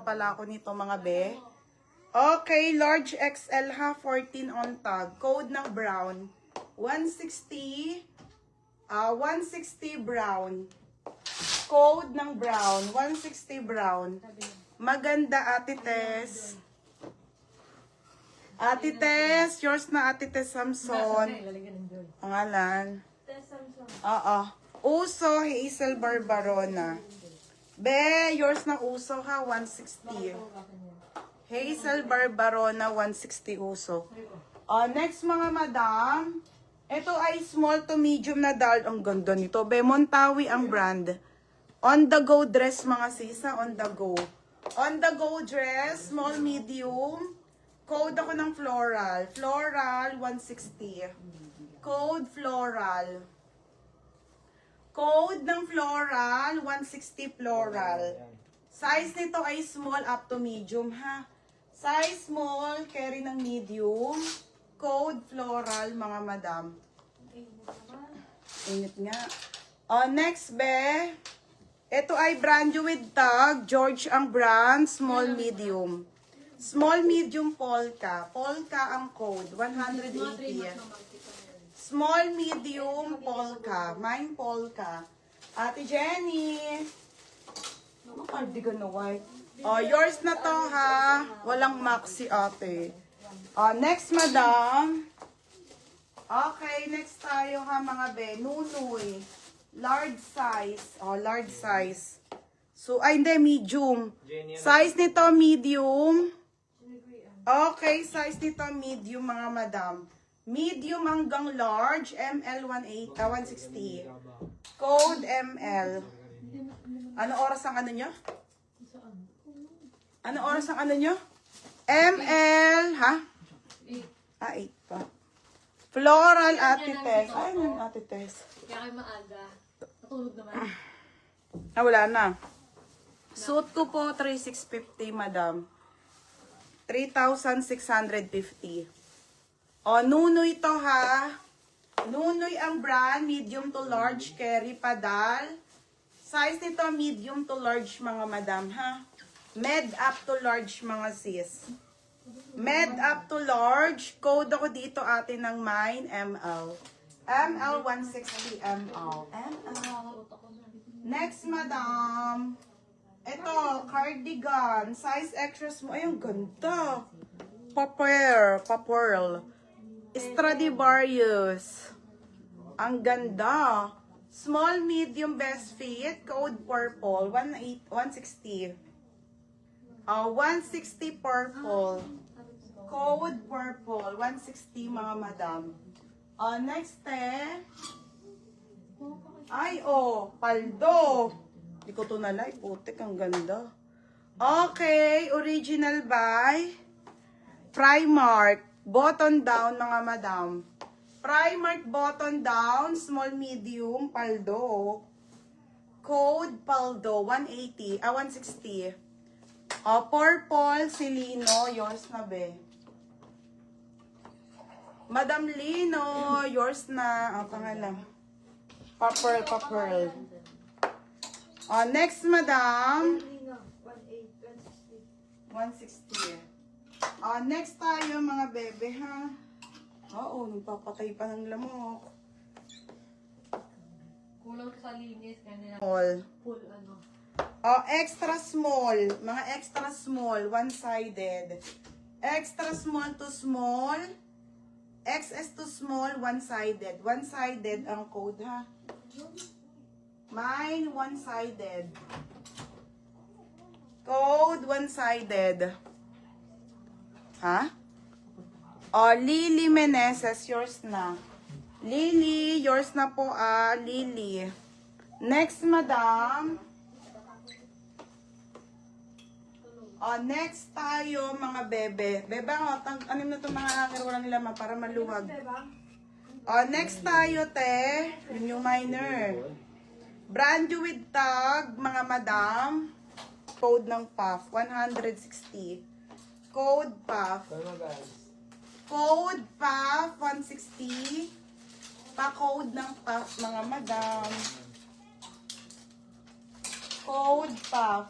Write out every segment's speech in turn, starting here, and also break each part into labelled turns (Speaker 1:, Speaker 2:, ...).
Speaker 1: pala ako nito mga be. Okay, large XL ha, 14 on tag. Code ng brown. 160. 160 brown. Code ng brown. 160 brown. Maganda, Ate Tess. Ate Tess, yours na Ate Tess Samson. Pangalan. Oo. Uso, Hazel Barbarona. Be, yours na uso ha, 160. Hazel Barbarona, 160 uso. Next mga madam, ito ay small to medium na doll. Ang ganda nito. Be, Montawi ang brand. On the go dress mga sisa, on the go. On the go dress, small medium. Code ako ng floral. Floral, 160. Code floral. Code ng floral, 160 floral. Size nito ay small up to medium, ha? Size small, carry ng medium. Code floral, mga madam. Init nga. Next, be. Ito ay brand new with tag. George ang brand, small medium. Small medium polka. Polka ang code, 180. Small, medium, polka. Mine, polka. Ate Jenny. Ano cardigan na white? Yours na to, ha? Walang maxi, ate. Next, madam. Okay, next tayo, ha, mga be. Nunoy. Large size. Large size. So, ay, hindi, medium. Size nito, medium. Okay, size nito, medium, mga madam. Medium hanggang large, ML 160. Code ML. Ano oras ang ano nyo? Ano oras ang ano nyo? ML, ha? 8 pa. Floral, Ate Tess. Ay, ano Ate Tess?
Speaker 2: Kaya kayo maaga. Natulog naman.
Speaker 1: Wala na. Suit ko po, 3,650, madam. 3,650. Nunoy to ha. Nunoy ang brand, medium to large, carry padal. Size nito, medium to large mga madam ha. Med up to large mga sis. Med up to large. Code ako dito ate ng mine, ML. ML 160 ML. ML. Next madam. Ito, cardigan. Size extra small. Ay, ang ganda. Papearl. Stradivarius. Ang ganda. Small, medium, best fit. Code purple. 160. 160 purple. Code purple. 160 mga madam. Next ay, paldo. Hindi ko ito nalay. Putik, ang ganda. Okay, original by Primark. Button down, mga madam. Primark button down, small, medium, paldo. Code paldo, 180, 160. Purple, si Lino, yours na be. Madam Lino, yours na. Pangalan. Papearl. Next, madam. 160. Next tayo, mga bebe, ha? Oo, nagpapatay pa ng lamok.
Speaker 2: Kulang sa linis.
Speaker 1: Full,
Speaker 2: ano.
Speaker 1: Extra small. Mga extra small, one-sided. Extra small to small. XS to small, one-sided. One-sided ang code, ha? Mine, one-sided. Code, one-sided. Ha? Lily Meneses, yours na. Lily, yours na po, Lily. Next, madam. Next tayo, mga bebe. Bebe, anim na ito mga akin, walang laman para maluwag. Next tayo, te. Yung minor. Brand new with tag, mga madam. Code ng puff, 160. Code puff. Code puff, 160. Pa-code ng puff, mga madam. Code puff.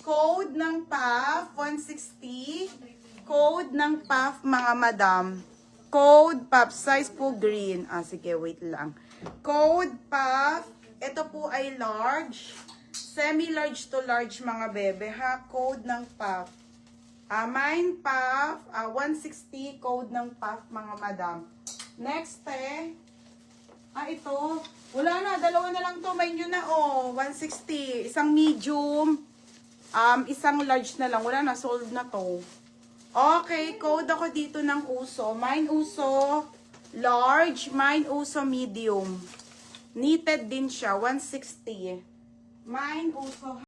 Speaker 1: Code ng PAF, 160. Code ng PAF, mga madam. Code PAF, size po green. Sige, wait lang. Code PAF, ito po ay large. Semi-large to large, mga bebe, ha? Code ng PAF. Mine PAF, 160, code ng PAF, mga madam. Next, ito. Wala na, dalawa na lang to. May nyo na, 160. Isang medium. Isang large na lang. Wala na, sold na to. Okay, code ako dito ng uso. Mine uso large, mine uso medium. Knitted din siya, 160. Mine uso